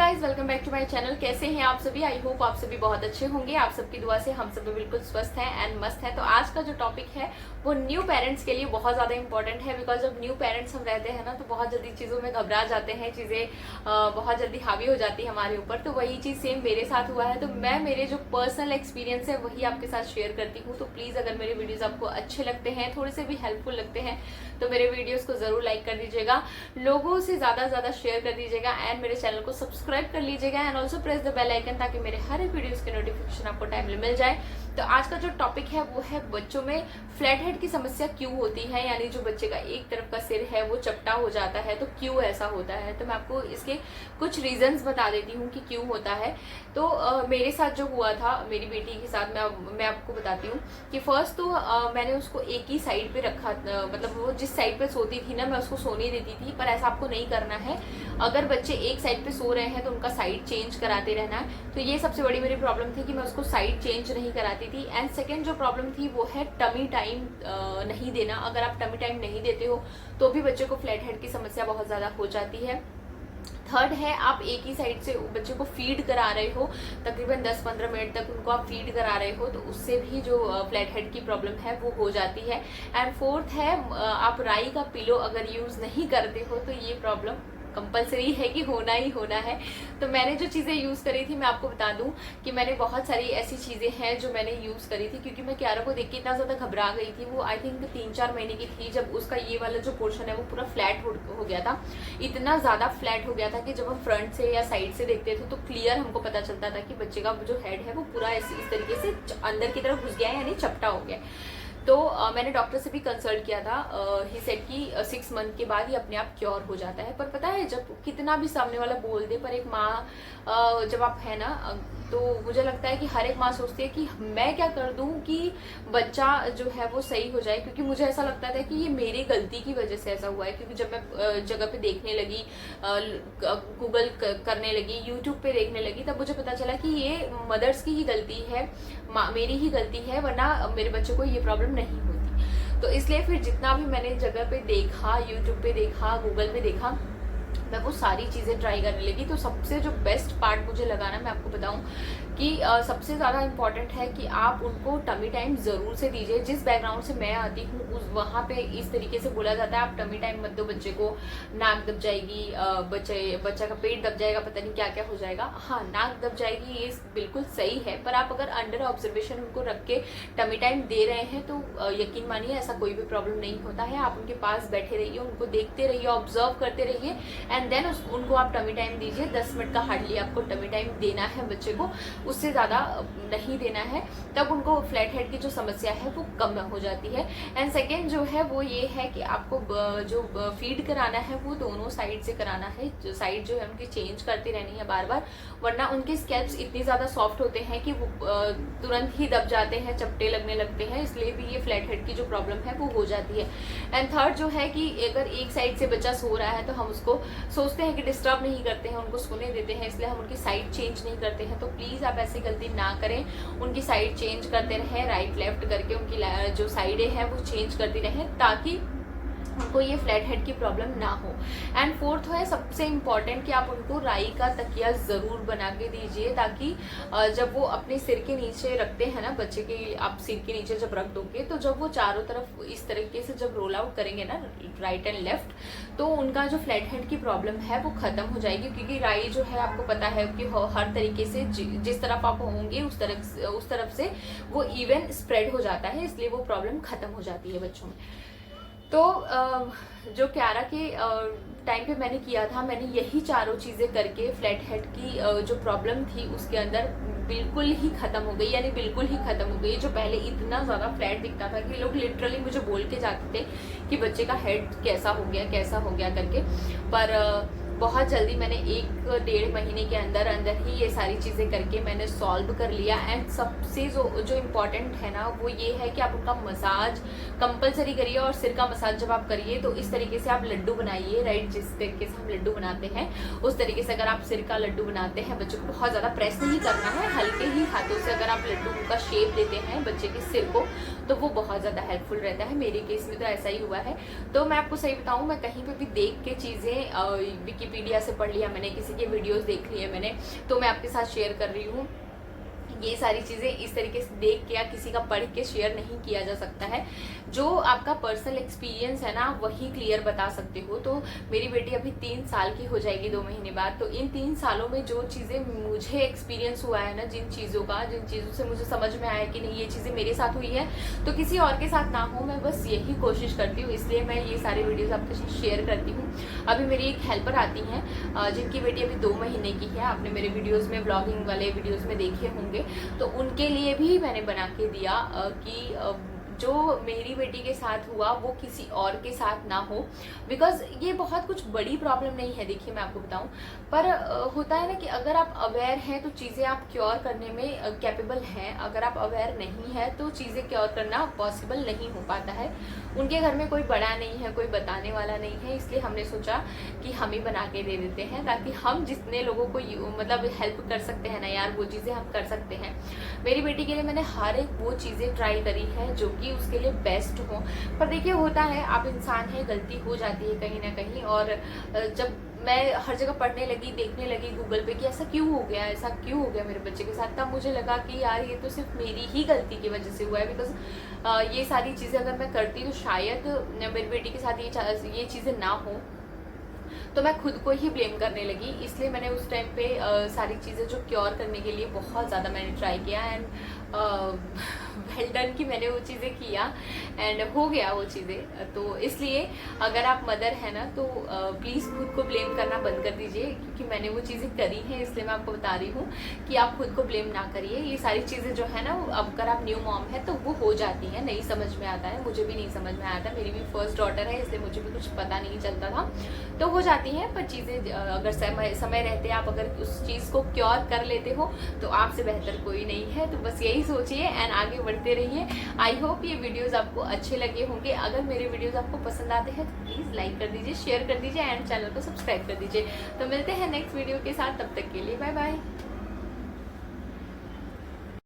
Guys, welcome back to my channel. कैसे हैं आप सभी? आई होप आप सभी बहुत अच्छे होंगे। आप सबकी दुआ से हम सभी बिल्कुल स्वस्थ हैं एंड मस्त हैं। तो आज का जो टॉपिक है वो न्यू पेरेंट्स के लिए बहुत ज़्यादा इंपॉर्टेंट है, बिकॉज जब न्यू पेरेंट्स हम रहते हैं ना तो बहुत जल्दी चीज़ों में घबरा जाते हैं, चीज़ें बहुत जल्दी हावी हो जाती है हमारे ऊपर। तो वही चीज़ सेम मेरे साथ हुआ है। तो मैं मेरे जो पर्सनल एक्सपीरियंस है वही आपके साथ शेयर करती हूँ। तो प्लीज़ अगर मेरे वीडियोज़ आपको अच्छे लगते हैं, थोड़े से भी हेल्पफुल लगते हैं, तो मेरे वीडियोज़ को ज़रूर लाइक कर दीजिएगा, लोगों से ज़्यादा शेयर कर दीजिएगा एंड मेरे चैनल को सब्सक्राइब कर लीजिएगा and also press the bell icon, ताकि मेरे हर एक वीडियोस के नोटिफिकेशन आपको टाइमली मिल जाए। तो आज का जो टॉपिक है वो है बच्चों में फ्लैट हेड की समस्या क्यों होती है, यानी जो बच्चे का एक तरफ का सिर है वो चपटा हो जाता है, तो क्यों ऐसा होता है। तो मैं आपको इसके कुछ रीजंस बता देती हूँ कि क्यों होता है। तो मेरे साथ जो हुआ था मेरी बेटी के साथ, मैं आपको बताती हूँ कि फर्स्ट तो मैंने उसको एक ही साइड पे रखा, मतलब वो जिस साइड पे सोती थी ना मैं उसको सोने देती थी। पर ऐसा आपको नहीं करना है। अगर बच्चे एक साइड पे सो रहे हैं तो उनका साइड चेंज कराते रहना है। तो ये सबसे बड़ी मेरी प्रॉब्लम थी कि मैं उसको साइड चेंज नहीं कराती थी। एंड सेकेंड जो प्रॉब्लम थी वो है टमी टाइम नहीं देना। अगर आप टमी टाइम नहीं देते हो तो भी बच्चे को फ्लैट हेड की समस्या बहुत ज़्यादा हो जाती है। थर्ड है, आप एक ही साइड से बच्चे को फीड करा रहे हो, तकरीबन 10-15 मिनट तक उनको आप फीड करा रहे हो, तो उससे भी जो फ्लैट हेड की प्रॉब्लम है वो हो जाती है। एंड फोर्थ है, आप राई का पिलो अगर यूज़ नहीं करते हो तो ये प्रॉब्लम कंपलसरी है कि होना ही होना है। तो मैंने जो चीज़ें यूज़ करी थी, मैं आपको बता दूं कि मैंने बहुत सारी ऐसी चीज़ें हैं जो मैंने यूज़ करी थी, क्योंकि मैं क्यारा को देख के इतना ज़्यादा घबरा गई थी। वो आई थिंक 3-4 महीने की थी जब उसका ये वाला जो पोर्शन है वो पूरा फ्लैट हो गया था। इतना ज़्यादा फ्लैट हो गया था कि जब हम फ्रंट से या साइड से देखते थे तो क्लियर हमको पता चलता था कि बच्चे का जो हेड है वो पूरा इस तरीके से अंदर की तरफ घुस गया है, यानी चपटा हो गया। तो मैंने डॉक्टर से भी कंसल्ट किया था। ही सेड कि 6 मंथ के बाद ही अपने आप क्योर हो जाता है। पर पता है, जब कितना भी सामने वाला बोल दे, पर एक माँ जब आप है ना, तो मुझे लगता है कि हर एक माँ सोचती है कि मैं क्या कर दूं कि बच्चा जो है वो सही हो जाए। क्योंकि मुझे ऐसा लगता था कि ये मेरी गलती की वजह से ऐसा हुआ है। क्योंकि जब मैं जगह पे देखने लगी, गूगल करने लगी, यूट्यूब पे देखने लगी, तब मुझे पता चला कि ये मदर्स की ही गलती है, मेरी ही गलती है, वरना मेरे बच्चे को ये प्रॉब्लम नहीं होती। तो इसलिए फिर जितना भी मैंने जगह पे देखा, यूट्यूब पे देखा, गूगल पे देखा, मैं वो सारी चीज़ें ट्राई करने लगी। तो सबसे जो बेस्ट पार्ट मुझे लगा ना, मैं आपको बताऊं कि सबसे ज़्यादा इम्पॉर्टेंट है कि आप उनको टमी टाइम ज़रूर से दीजिए। जिस बैकग्राउंड से मैं आती हूँ उस वहाँ पे इस तरीके से बोला जाता है, आप टमी टाइम मत दो बच्चे को, नाक दब जाएगी, बच्चा का पेट दब जाएगा, पता नहीं क्या क्या हो जाएगा। हाँ, नाक दब जाएगी ये बिल्कुल सही है, पर आप अगर अंडर ऑब्जर्वेशन उनको रख के टमी टाइम दे रहे हैं तो यकीन मानिए ऐसा कोई भी प्रॉब्लम नहीं होता है। आप उनके पास बैठे रहिए, उनको देखते रहिए, ऑब्जर्व करते रहिए एंड देन उनको आप टमी टाइम दीजिए। 10 मिनट का हार्डली आपको टमी टाइम देना है बच्चे को, उससे ज़्यादा नहीं देना है। तब उनको फ्लैट हेड की जो समस्या है वो कम हो जाती है। एंड सेकेंड जो है वो ये है कि आपको जो फीड कराना है वो दोनों साइड से कराना है। जो साइड जो है उनकी चेंज करती रहनी है बार बार, वरना उनके स्कैल्प्स इतनी ज़्यादा सॉफ्ट होते हैं कि वो तुरंत ही दब जाते हैं, चपटे लगने लगते हैं। इसलिए भी ये फ्लैट हेड की जो प्रॉब्लम है वो हो जाती है। एंड थर्ड जो है कि अगर एक साइड से बच्चा सो रहा है तो हम उसको सोचते हैं कि डिस्टर्ब नहीं करते हैं, उनको सोने देते हैं, इसलिए हम उनकी साइड चेंज नहीं करते हैं। तो प्लीज़ आप ऐसी गलती ना करें, उनकी साइड चेंज करते रहें, राइट लेफ्ट करके उनकी जो साइडें हैं वो चेंज करती रहें, ताकि उनको ये फ्लैट हेड की प्रॉब्लम ना हो। एंड फोर्थ है सबसे इम्पॉर्टेंट कि आप उनको राई का तकिया ज़रूर बना के दीजिए, ताकि जब वो अपने सिर के नीचे रखते हैं ना, बच्चे के आप सिर के नीचे जब रख दोगे तो जब वो चारों तरफ इस तरीके से जब रोल आउट करेंगे ना, राइट एंड लेफ्ट, तो उनका जो फ्लैट हेड की प्रॉब्लम है वो ख़त्म हो जाएगी। क्योंकि राई जो है आपको पता है कि हर तरीके से जिस तरफ आप होंगे उस तरफ से वो इवन स्प्रेड हो जाता है, इसलिए वो प्रॉब्लम ख़त्म हो जाती है बच्चों में। तो जो क्यारा के टाइम पे मैंने किया था, मैंने यही चारों चीज़ें करके फ्लैट हेड की जो प्रॉब्लम थी उसके अंदर बिल्कुल ही ख़त्म हो गई, यानी बिल्कुल ही ख़त्म हो गई। जो पहले इतना ज़्यादा फ्लैट दिखता था कि लोग लिटरली मुझे बोल के जाते थे कि बच्चे का हेड कैसा हो गया करके। पर बहुत जल्दी मैंने 1-1.5 महीने के अंदर ही ये सारी चीज़ें करके मैंने सॉल्व कर लिया। एंड सबसे जो इम्पॉर्टेंट है ना वो ये है कि आप उनका मसाज कंपलसरी करिए। और सिर का मसाज जब आप करिए तो इस तरीके से आप लड्डू बनाइए, राइट, जिस तरीके से हम लड्डू बनाते हैं उस तरीके से अगर आप सिर का लड्डू बनाते हैं, बच्चे को बहुत ज़्यादा प्रेस नहीं करना है, हल्के ही हाथों से अगर आप लड्डू का शेप देते हैं बच्चे के सिर को तो वो बहुत ज़्यादा हेल्पफुल रहता है। मेरे केस में तो ऐसा ही हुआ है। तो मैं आपको सही बताऊँ, मैं कहीं पर भी देख के चीज़ें विकिपीडिया से पढ़ लिया मैंने, किसी के वीडियोस देख लिए मैंने, तो मैं आपके साथ शेयर कर रही हूँ। ये सारी चीज़ें इस तरीके से देख के या किसी का पढ़ के शेयर नहीं किया जा सकता है। जो आपका पर्सनल एक्सपीरियंस है ना, वही क्लियर बता सकते हो। तो मेरी बेटी अभी 3 साल की हो जाएगी 2 महीने बाद। तो इन 3 सालों में जो चीज़ें मुझे एक्सपीरियंस हुआ है ना, जिन चीज़ों से मुझे समझ में आया कि नहीं ये चीज़ें मेरे साथ हुई है तो किसी और के साथ ना हो, मैं बस यही कोशिश करती हूँ। इसलिए मैं ये सारी वीडियोज़ आपके साथ शेयर करती हूँ। अभी मेरी एक हेल्पर आती हैं जिनकी बेटी अभी 2 महीने की है। आपने मेरे वीडियोज़ में, ब्लॉगिंग वाले वीडियोज़ में देखे होंगे, तो उनके लिए भी मैंने बना के दिया कि जो मेरी बेटी के साथ हुआ वो किसी और के साथ ना हो। बिकॉज ये बहुत कुछ बड़ी प्रॉब्लम नहीं है, देखिए मैं आपको बताऊं, पर होता है ना कि अगर आप अवेयर हैं तो चीज़ें आप क्योर करने में कैपेबल हैं। अगर आप अवेयर नहीं है तो चीज़ें क्योर करना पॉसिबल नहीं हो पाता है। उनके घर में कोई बड़ा नहीं है, कोई बताने वाला नहीं है, इसलिए हमने सोचा कि हम ही बना के दे देते हैं, ताकि हम जितने लोगों को मतलब हेल्प कर सकते हैं ना यार, वो चीज़ें हम कर सकते हैं। मेरी बेटी के लिए मैंने हर एक वो चीज़ें ट्राई करी है जो कि उसके लिए बेस्ट हो। पर देखिए होता है, आप इंसान है, गलती हो जाती है कहीं ना कहीं। और जब मैं हर जगह पढ़ने लगी, देखने लगी गूगल पे कि ऐसा क्यों हो गया, ऐसा क्यों हो गया मेरे बच्चे के साथ, तब मुझे लगा कि यार ये तो सिर्फ मेरी ही गलती की वजह से हुआ है। बिकॉज ये सारी चीज़ें अगर मैं करती तो शायद मेरी बेटी के साथ ये चीज़ें ना हो। तो मैं खुद को ही ब्लेम करने लगी। इसलिए मैंने उस टाइम पे सारी चीज़ें जो क्योर करने के लिए बहुत ज़्यादा मैंने ट्राई किया, एंड वेल डन कि मैंने वो चीज़ें किया एंड हो गया वो चीज़ें। तो इसलिए अगर आप मदर है ना तो प्लीज़ खुद को ब्लेम करना बंद कर दीजिए, क्योंकि मैंने वो चीज़ें करी हैं, इसलिए मैं आपको बता रही हूँ कि आप खुद को ब्लेम ना करिए। ये सारी चीज़ें जो है ना, अगर आप न्यू मॉम है तो वो हो जाती हैं, नहीं समझ में आता है। मुझे भी नहीं समझ में आया था, मेरी भी फर्स्ट डॉटर है, इसलिए मुझे भी कुछ पता नहीं चलता था। तो हो जाती हैं, पर चीज़ें अगर समय रहते आप अगर उस चीज़ को क्योर कर लेते हो तो आपसे बेहतर कोई नहीं है। तो बस यही सोचिए एंड आगे बढ़ते रहिए। आई होप ये वीडियोस आपको अच्छे लगे होंगे। अगर मेरे वीडियोस आपको पसंद आते हैं तो प्लीज़ लाइक कर दीजिए, शेयर कर दीजिए एंड चैनल को सब्सक्राइब कर दीजिए। तो मिलते हैं नेक्स्ट वीडियो के साथ, तब तक के लिए बाय बाय।